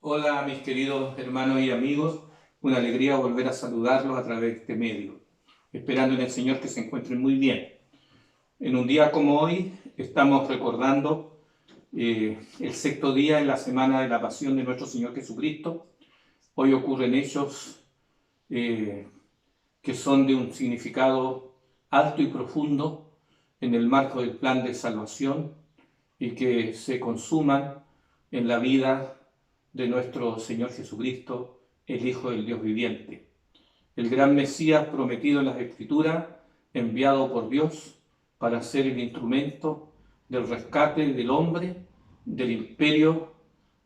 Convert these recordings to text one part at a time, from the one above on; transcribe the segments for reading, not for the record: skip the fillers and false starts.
Hola mis queridos hermanos y amigos, una alegría volver a saludarlos a través de este medio, esperando en el Señor que se encuentren muy bien. En un día como hoy estamos recordando el sexto día en la semana de la pasión de nuestro Señor Jesucristo. Hoy ocurren hechos eh, que son de un significado alto y profundo en el marco del plan de salvación y que se consuman en la vida de nuestro Señor Jesucristo, el Hijo del Dios viviente, el gran Mesías prometido en las Escrituras, enviado por Dios para ser el instrumento del rescate del hombre, del imperio,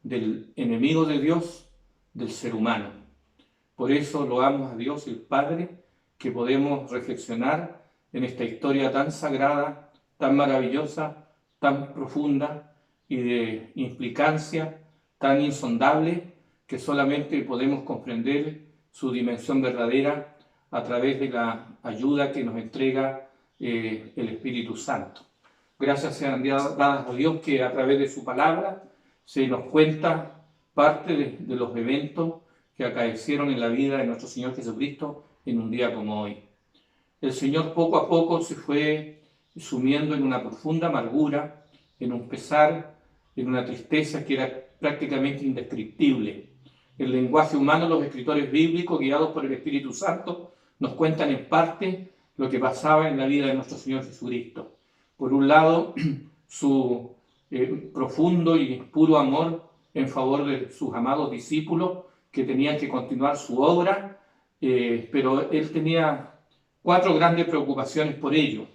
del enemigo de Dios, del ser humano. Por eso loamos a Dios el Padre, que podemos reflexionar en esta historia tan sagrada, tan maravillosa, tan profunda y de implicancia tan insondable que solamente podemos comprender su dimensión verdadera a través de la ayuda que nos entrega el Espíritu Santo. Gracias sean dadas a Dios que a través de su palabra se nos cuenta parte de los eventos que acaecieron en la vida de nuestro Señor Jesucristo en un día como hoy. El Señor poco a poco se fue sumiendo en una profunda amargura, en un pesar, en una tristeza que era prácticamente indescriptible. El lenguaje humano, los escritores bíblicos, guiados por el Espíritu Santo, nos cuentan en parte lo que pasaba en la vida de nuestro Señor Jesucristo. Por un lado, su profundo y puro amor en favor de sus amados discípulos que tenían que continuar su obra, pero él tenía cuatro grandes preocupaciones por ello.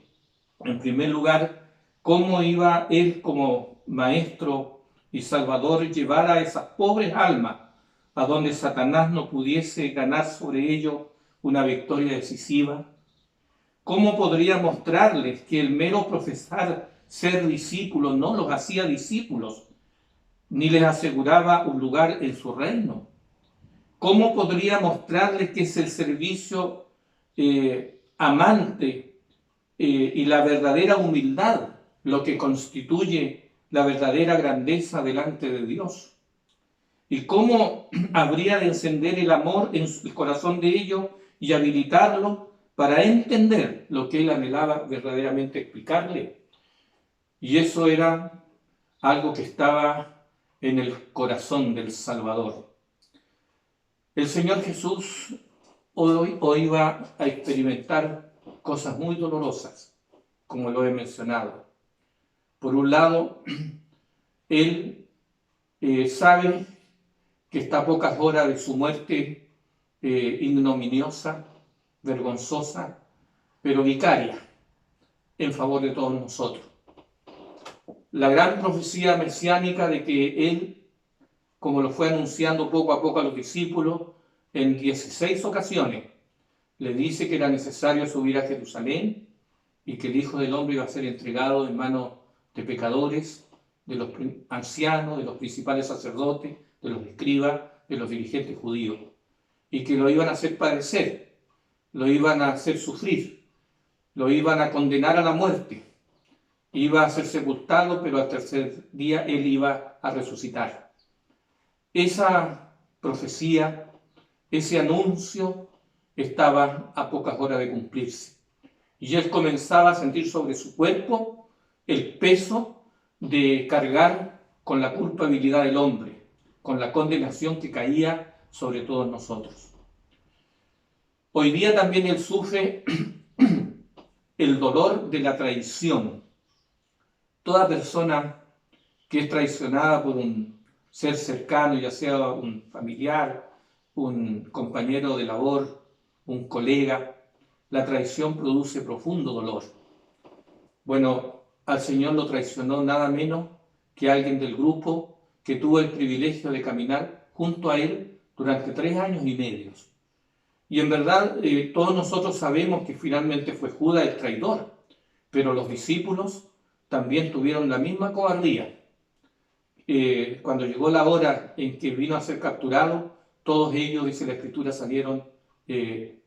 En primer lugar, cómo iba él como maestro y salvador llevar a esas pobres almas a donde Satanás no pudiese ganar sobre ellos una victoria decisiva. ¿Cómo podría mostrarles que el mero profesar ser discípulos no los hacía discípulos, ni les aseguraba un lugar en su reino? ¿Cómo podría mostrarles que es el servicio amante y la verdadera humildad lo que constituye la verdadera grandeza delante de Dios? ¿Y cómo habría de encender el amor en el corazón de ellos y habilitarlo para entender lo que él anhelaba verdaderamente explicarle? Y eso era algo que estaba en el corazón del Salvador. El Señor Jesús hoy va a experimentar cosas muy dolorosas, como lo he mencionado. Por un lado, Él sabe que está a pocas horas de su muerte ignominiosa, vergonzosa, pero vicaria en favor de todos nosotros. La gran profecía mesiánica de que Él, como lo fue anunciando poco a poco a los discípulos, en 16 ocasiones, le dice que era necesario subir a Jerusalén y que el Hijo del Hombre iba a ser entregado en manos de pecadores, de los ancianos, de los principales sacerdotes, de los escribas, de los dirigentes judíos, y que lo iban a hacer padecer, lo iban a hacer sufrir, lo iban a condenar a la muerte, iba a ser sepultado, pero al tercer día él iba a resucitar. Esa profecía, ese anuncio estaba a pocas horas de cumplirse. Y él comenzaba a sentir sobre su cuerpo el peso de cargar con la culpabilidad del hombre, con la condenación que caía sobre todos nosotros. Hoy día también él sufre el dolor de la traición. Toda persona que es traicionada por un ser cercano, ya sea un familiar, un compañero de labor, un colega, la traición produce profundo dolor. Bueno, al Señor lo traicionó nada menos que alguien del grupo que tuvo el privilegio de caminar junto a él durante 3 años y medio. Y en verdad todos nosotros sabemos que finalmente fue Judas el traidor, pero los discípulos también tuvieron la misma cobardía. Cuando llegó la hora en que vino a ser capturado, todos ellos, dice la Escritura, salieron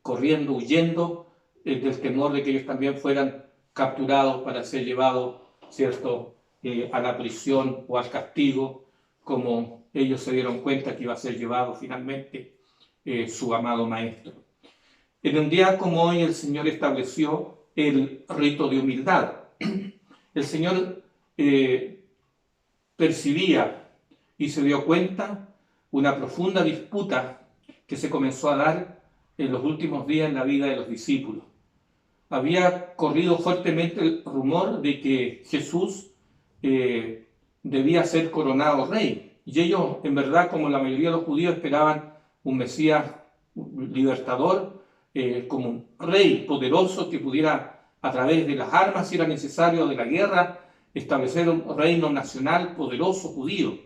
corriendo, huyendo del temor de que ellos también fueran capturados para ser llevados, ¿cierto?, a la prisión o al castigo, como ellos se dieron cuenta que iba a ser llevado finalmente su amado Maestro. En un día como hoy el Señor estableció el rito de humildad. El Señor percibía y se dio cuenta una profunda disputa que se comenzó a dar en los últimos días en la vida de los discípulos. Había corrido fuertemente el rumor de que Jesús debía ser coronado rey. Y ellos, en verdad, como la mayoría de los judíos, esperaban un Mesías libertador, como un rey poderoso que pudiera, a través de las armas, si era necesario, de la guerra, establecer un reino nacional poderoso judío.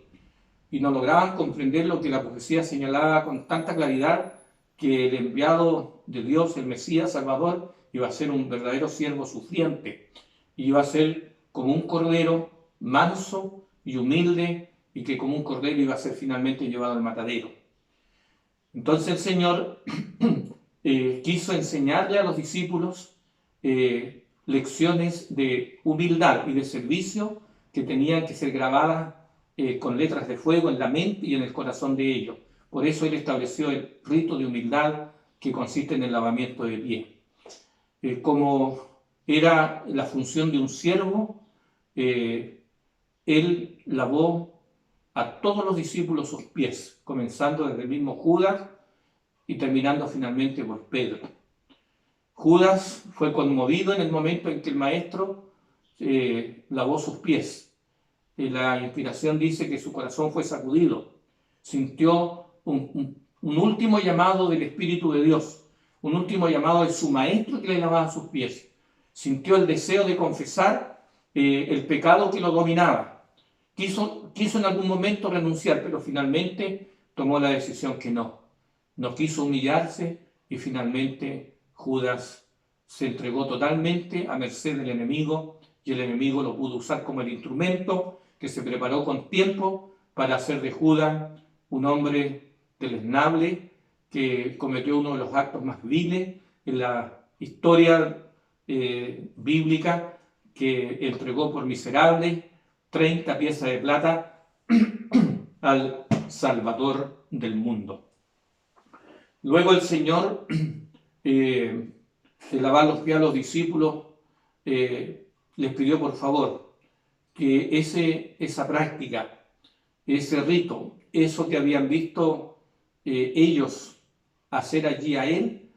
Y no lograban comprender lo que la profecía señalaba con tanta claridad, que el enviado de Dios, el Mesías Salvador, iba a ser un verdadero siervo sufriente, y iba a ser como un cordero manso y humilde, y que como un cordero iba a ser finalmente llevado al matadero. Entonces el Señor quiso enseñarle a los discípulos lecciones de humildad y de servicio que tenían que ser grabadas con letras de fuego en la mente y en el corazón de ellos. Por eso Él estableció el rito de humildad, que consiste en el lavamiento de pies. Como era la función de un siervo, Él lavó a todos los discípulos sus pies, comenzando desde el mismo Judas y terminando finalmente por Pedro. Judas fue conmovido en el momento en que el Maestro lavó sus pies. La inspiración dice que su corazón fue sacudido, sintió un último llamado del Espíritu de Dios, un último llamado de su Maestro que le lavaba sus pies. Sintió el deseo de confesar el pecado que lo dominaba. Quiso en algún momento renunciar, pero finalmente tomó la decisión que no. No quiso humillarse y finalmente Judas se entregó totalmente a merced del enemigo, y el enemigo lo pudo usar como el instrumento que se preparó con tiempo para hacer de Judas un hombre deleznable que cometió uno de los actos más viles en la historia bíblica, que entregó por miserable 30 piezas de plata al Salvador del mundo. Luego el Señor, de lavar los pies a los discípulos, les pidió por favor que esa práctica, ese rito, eso que habían visto ellos hacer allí a Él,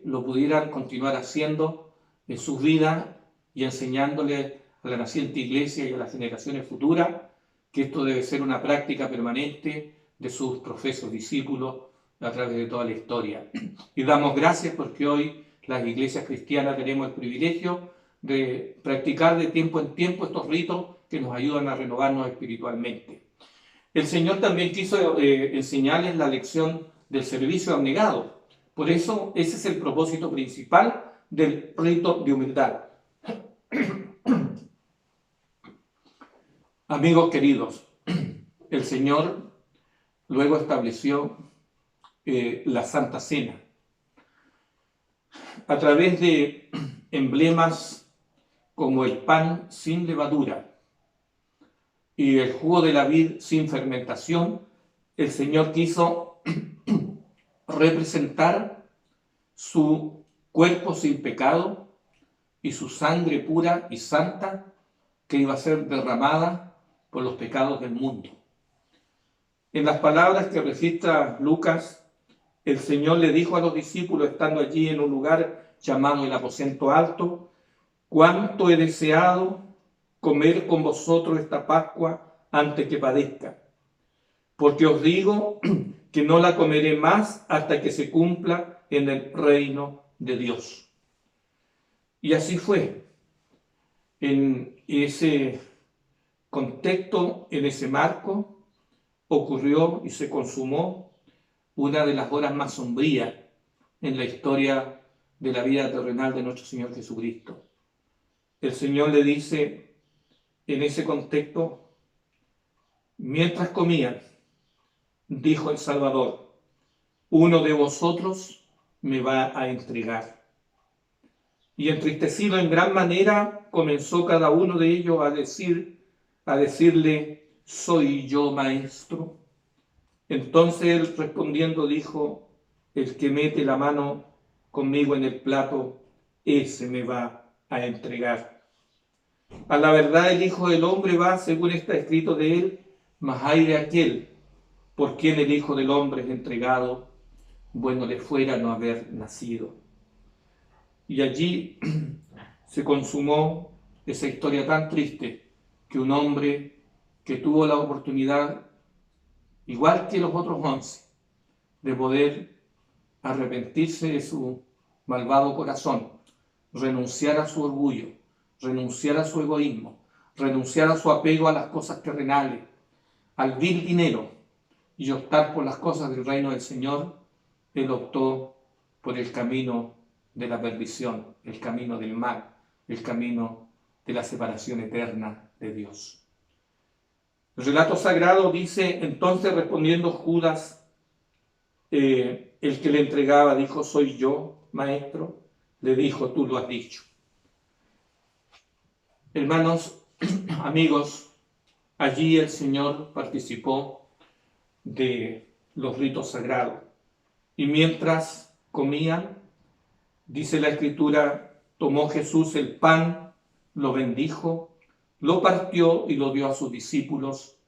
lo pudieran continuar haciendo en sus vidas y enseñándole a la naciente iglesia y a las generaciones futuras que esto debe ser una práctica permanente de sus profesos discípulos a través de toda la historia. Y damos gracias porque hoy las iglesias cristianas tenemos el privilegio de practicar de tiempo en tiempo estos ritos que nos ayudan a renovarnos espiritualmente. El Señor también quiso enseñarles la lección del servicio abnegado. Por eso ese es el propósito principal del rito de humildad. Amigos queridos, el Señor luego estableció la Santa Cena a través de emblemas como el pan sin levadura y el jugo de la vid sin fermentación. El Señor quiso representar su cuerpo sin pecado y su sangre pura y santa que iba a ser derramada por los pecados del mundo. En las palabras que registra Lucas, el Señor le dijo a los discípulos, estando allí en un lugar llamado el aposento alto: cuánto he deseado comer con vosotros esta Pascua antes que padezca, porque os digo que no la comeré más hasta que se cumpla en el reino de Dios. Y así fue. En ese contexto, en ese marco, ocurrió y se consumó una de las horas más sombrías en la historia de la vida terrenal de nuestro Señor Jesucristo. El Señor le dice en ese contexto: mientras comían, dijo el Salvador, uno de vosotros me va a entregar. Y entristecido en gran manera, comenzó cada uno de ellos a decirle: ¿soy yo, maestro? Entonces él respondiendo dijo: el que mete la mano conmigo en el plato, ese me va a entregar. A la verdad el Hijo del Hombre va, según está escrito de él, mas hay de aquel por quien el Hijo del Hombre es entregado, bueno le fuera no haber nacido. Y allí se consumó esa historia tan triste, que un hombre que tuvo la oportunidad, igual que los otros 11, de poder arrepentirse de su malvado corazón, renunciar a su orgullo, renunciar a su egoísmo, renunciar a su apego a las cosas terrenales, al vil dinero, y optar por las cosas del reino del Señor, él optó por el camino de la perdición, el camino del mal, el camino de la separación eterna de Dios. El relato sagrado dice: entonces respondiendo Judas, el que le entregaba, dijo: soy yo, maestro. Le dijo: tú lo has dicho. Hermanos, amigos, allí el Señor participó de los ritos sagrados. Y mientras comían, dice la Escritura, tomó Jesús el pan, lo bendijo, lo partió y lo dio a sus discípulos,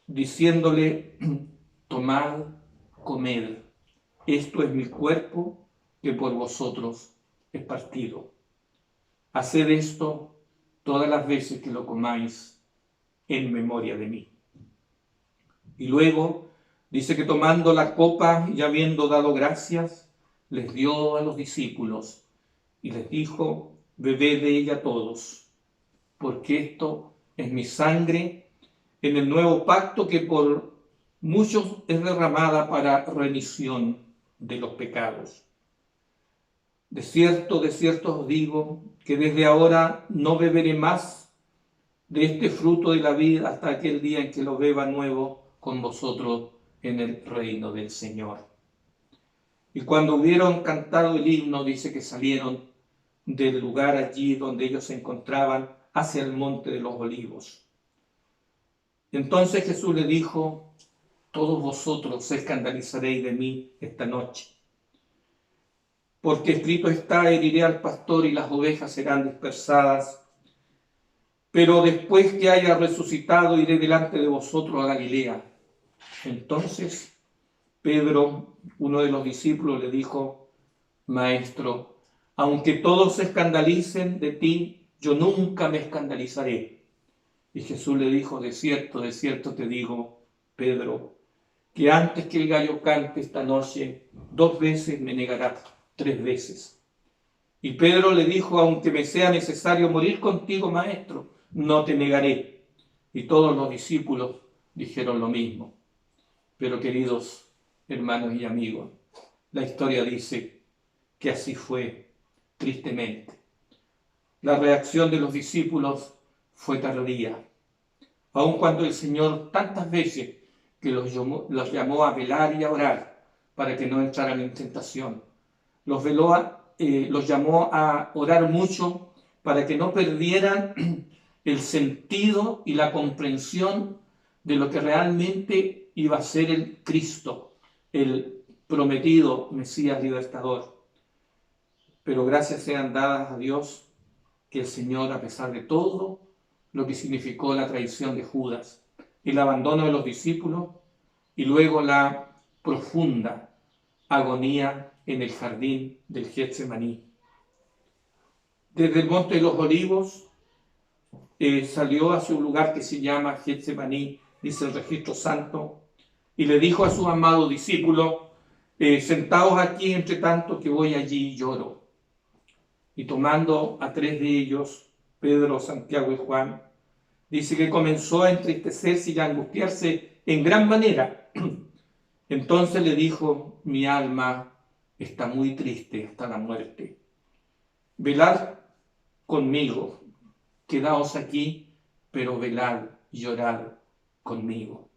diciéndole: tomad, comed, esto es mi cuerpo que por vosotros es partido. Haced esto todas las veces que lo comáis en memoria de mí. Y luego dice que tomando la copa y habiendo dado gracias, les dio a los discípulos y les dijo: bebed de ella todos, porque esto es mi sangre en el nuevo pacto que por muchos es derramada para remisión de los pecados. De cierto os digo que desde ahora no beberé más de este fruto de la vida hasta aquel día en que lo beba nuevo con vosotros en el reino del Señor. Y cuando hubieron cantado el himno, dice que salieron del lugar allí donde ellos se encontraban hacia el monte de los olivos. Entonces Jesús le dijo: todos vosotros os escandalizaréis de mí esta noche, porque escrito está: heriré al pastor y las ovejas serán dispersadas. Pero después que haya resucitado, iré delante de vosotros a Galilea. Entonces Pedro, uno de los discípulos, le dijo: Maestro, aunque todos se escandalicen de ti, yo nunca me escandalizaré. Y Jesús le dijo: de cierto te digo, Pedro, que antes que el gallo cante esta noche, 2 veces me negarás, 3 veces. Y Pedro le dijo: aunque me sea necesario morir contigo, maestro, no te negaré. Y todos los discípulos dijeron lo mismo. Pero queridos hermanos y amigos, la historia dice que así fue, tristemente. La reacción de los discípulos fue tardía, aun cuando el Señor tantas veces que los llamó a velar y a orar para que no entraran en tentación. Los llamó a orar mucho para que no perdieran el sentido y la comprensión de lo que realmente iba a ser el Cristo, el prometido Mesías libertador. Pero gracias sean dadas a Dios que el Señor, a pesar de todo lo que significó la traición de Judas, el abandono de los discípulos y luego la profunda agonía en el jardín del Getsemaní. Desde el Monte de los Olivos salió hacia un lugar que se llama Getsemaní, dice el registro santo, y le dijo a sus amados discípulos: sentaos aquí entre tanto que voy allí y lloro. Y tomando a 3 de ellos, Pedro, Santiago y Juan, dice que comenzó a entristecerse y a angustiarse en gran manera. Entonces le dijo: mi alma está muy triste hasta la muerte. Velad conmigo, quedaos aquí, pero velad y llorad conmigo.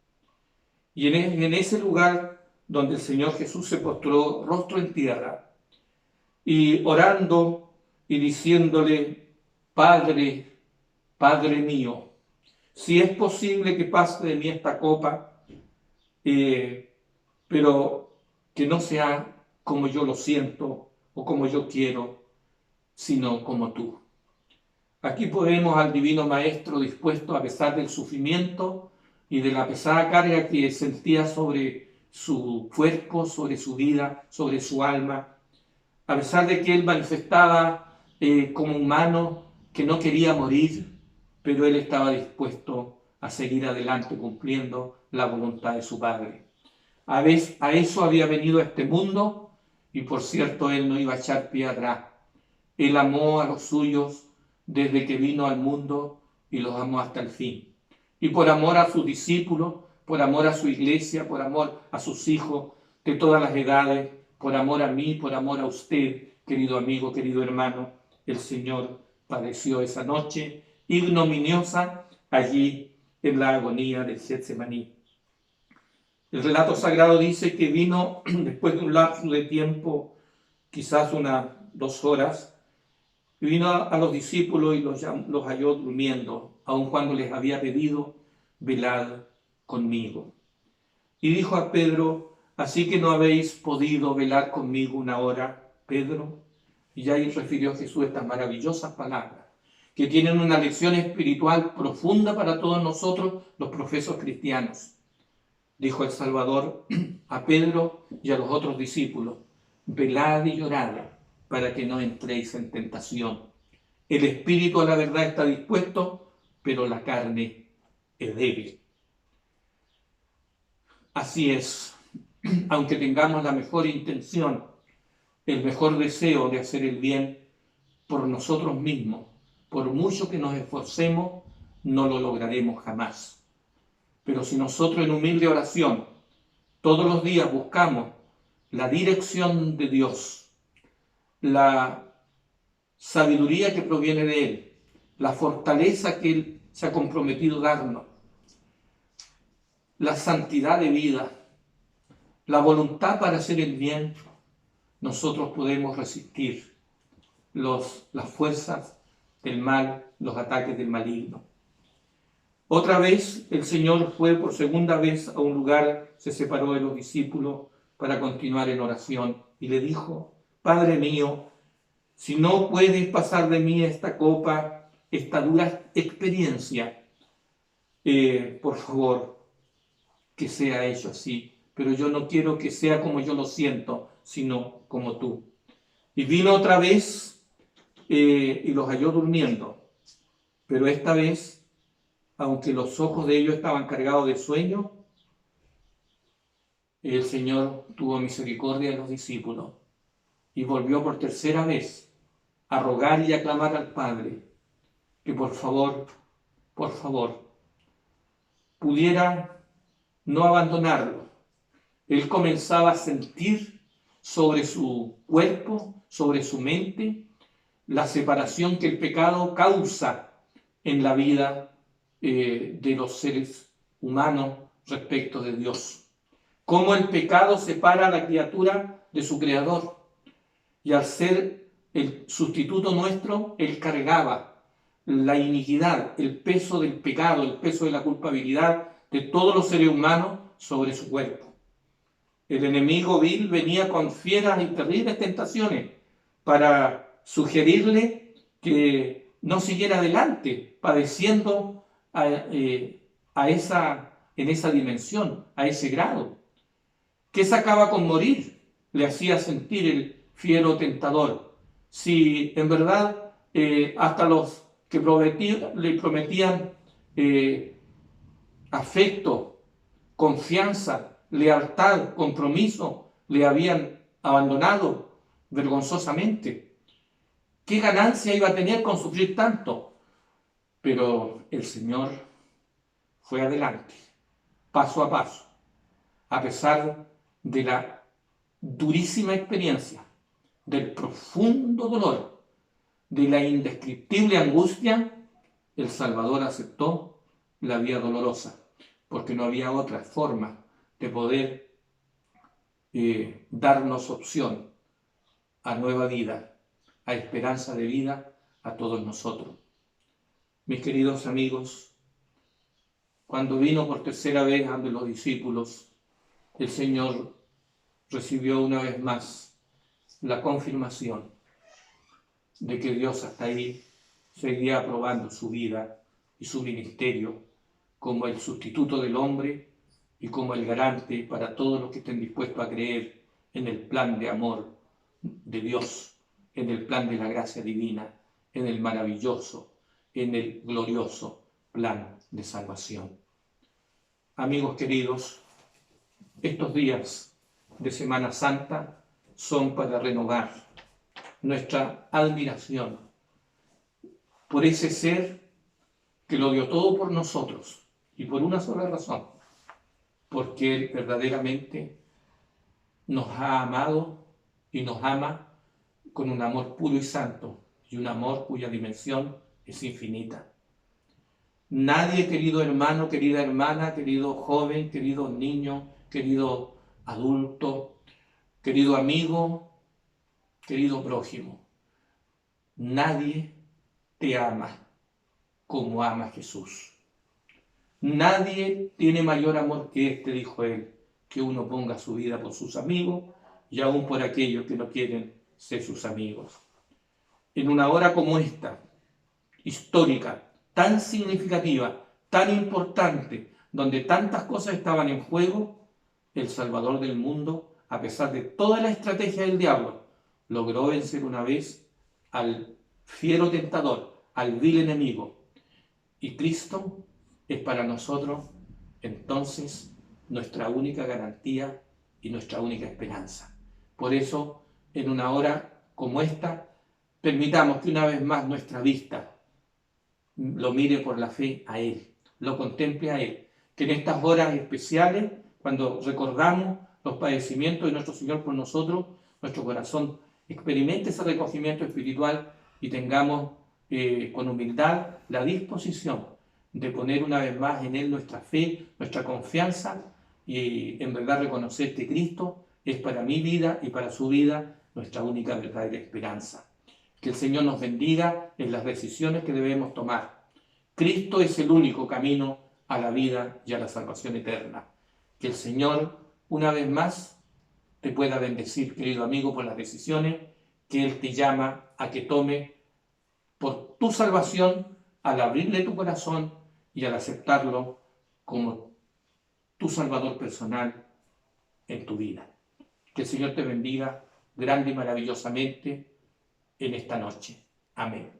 Y en ese lugar donde el Señor Jesús se postró rostro en tierra y orando y diciéndole: Padre, Padre mío, si es posible que pase de mí esta copa, pero que no sea como yo lo siento o como yo quiero, sino como tú. Aquí podemos al Divino Maestro dispuesto a pesar del sufrimiento y de la pesada carga que sentía sobre su cuerpo, sobre su vida, sobre su alma, a pesar de que él manifestaba como humano que no quería morir, pero él estaba dispuesto a seguir adelante cumpliendo la voluntad de su Padre. A eso había venido a este mundo y por cierto él no iba a echar pie atrás. Él amó a los suyos desde que vino al mundo y los amó hasta el fin. Y por amor a sus discípulos, por amor a su iglesia, por amor a sus hijos de todas las edades, por amor a mí, por amor a usted, querido amigo, querido hermano, el Señor padeció esa noche ignominiosa allí en la agonía del Getsemaní. El relato sagrado dice que vino después de un lapso de tiempo, quizás unas 2 horas, y vino a los discípulos y los halló durmiendo, aun cuando les había pedido, velad conmigo. Y dijo a Pedro, así que no habéis podido velar conmigo 1 hora, Pedro. Y ahí refirió Jesús estas maravillosas palabras, que tienen una lección espiritual profunda para todos nosotros, los profesos cristianos. Dijo el Salvador a Pedro y a los otros discípulos, velad y llorad para que no entréis en tentación. El espíritu a la verdad está dispuesto, pero la carne es débil. Así es, aunque tengamos la mejor intención, el mejor deseo de hacer el bien por nosotros mismos, por mucho que nos esforcemos, no lo lograremos jamás. Pero si nosotros en humilde oración todos los días buscamos la dirección de Dios, la sabiduría que proviene de Él, la fortaleza que Él se ha comprometido a darnos, la santidad de vida, la voluntad para hacer el bien, nosotros podemos resistir las fuerzas del mal, los ataques del maligno. Otra vez el Señor fue por segunda vez a un lugar, se separó de los discípulos para continuar en oración y le dijo, Padre mío, si no puedes pasar de mí esta copa, esta dura experiencia, por favor, que sea hecho así, pero yo no quiero que sea como yo lo siento, sino como tú. Y vino otra vez y los halló durmiendo, pero esta vez, aunque los ojos de ellos estaban cargados de sueño, el Señor tuvo misericordia de los discípulos y volvió por tercera vez a rogar y a clamar al Padre que por favor, pudiera no abandonarlo. Él comenzaba a sentir sobre su cuerpo, sobre su mente, la separación que el pecado causa en la vida de los seres humanos respecto de Dios. Cómo el pecado separa a la criatura de su Creador. Y al ser el sustituto nuestro, Él cargaba la iniquidad, el peso del pecado, el peso de la culpabilidad de todos los seres humanos sobre su cuerpo. El enemigo vil venía con fieras y terribles tentaciones para sugerirle que no siguiera adelante, padeciendo en esa dimensión, a ese grado. ¿Qué sacaba con morir? Le hacía sentir el fiero tentador. Si en verdad hasta los que le prometían afecto, confianza, lealtad, compromiso, le habían abandonado vergonzosamente. ¿Qué ganancia iba a tener con sufrir tanto? Pero el Señor fue adelante, paso a paso, a pesar de la durísima experiencia, del profundo dolor, de la indescriptible angustia, el Salvador aceptó la vía dolorosa, porque no había otra forma de poder darnos opción a nueva vida, a esperanza de vida a todos nosotros. Mis queridos amigos, cuando vino por tercera vez ante los discípulos, el Señor recibió una vez más la confirmación de que Dios hasta ahí seguía aprobando su vida y su ministerio como el sustituto del hombre y como el garante para todos los que estén dispuestos a creer en el plan de amor de Dios, en el plan de la gracia divina, en el maravilloso, en el glorioso plan de salvación. Amigos queridos, estos días de Semana Santa son para renovar nuestra admiración por ese ser que lo dio todo por nosotros y por una sola razón, porque Él verdaderamente nos ha amado y nos ama con un amor puro y santo y un amor cuya dimensión es infinita. Nadie, querido hermano, querida hermana, querido joven, querido niño, querido adulto, querido amigo, querido prójimo, nadie te ama como ama Jesús. Nadie tiene mayor amor que este, dijo él, que uno ponga su vida por sus amigos y aún por aquellos que no quieren ser sus amigos. En una hora como esta, histórica, tan significativa, tan importante, donde tantas cosas estaban en juego, el Salvador del mundo, a pesar de toda la estrategia del diablo, logró vencer una vez al fiero tentador, al vil enemigo. Y Cristo es para nosotros entonces nuestra única garantía y nuestra única esperanza. Por eso, en una hora como esta, permitamos que una vez más nuestra vista lo mire por la fe a Él, lo contemple a Él. Que en estas horas especiales, cuando recordamos los padecimientos de nuestro Señor por nosotros, nuestro corazón experimente ese recogimiento espiritual y tengamos con humildad la disposición de poner una vez más en Él nuestra fe, nuestra confianza y en verdad reconocer que Cristo es para mi vida y para su vida nuestra única verdadera esperanza. Que el Señor nos bendiga en las decisiones que debemos tomar. Cristo es el único camino a la vida y a la salvación eterna. Que el Señor, una vez más, te pueda bendecir, querido amigo, por las decisiones que Él te llama a que tome por tu salvación al abrirle tu corazón y al aceptarlo como tu Salvador personal en tu vida. Que el Señor te bendiga grande y maravillosamente en esta noche. Amén.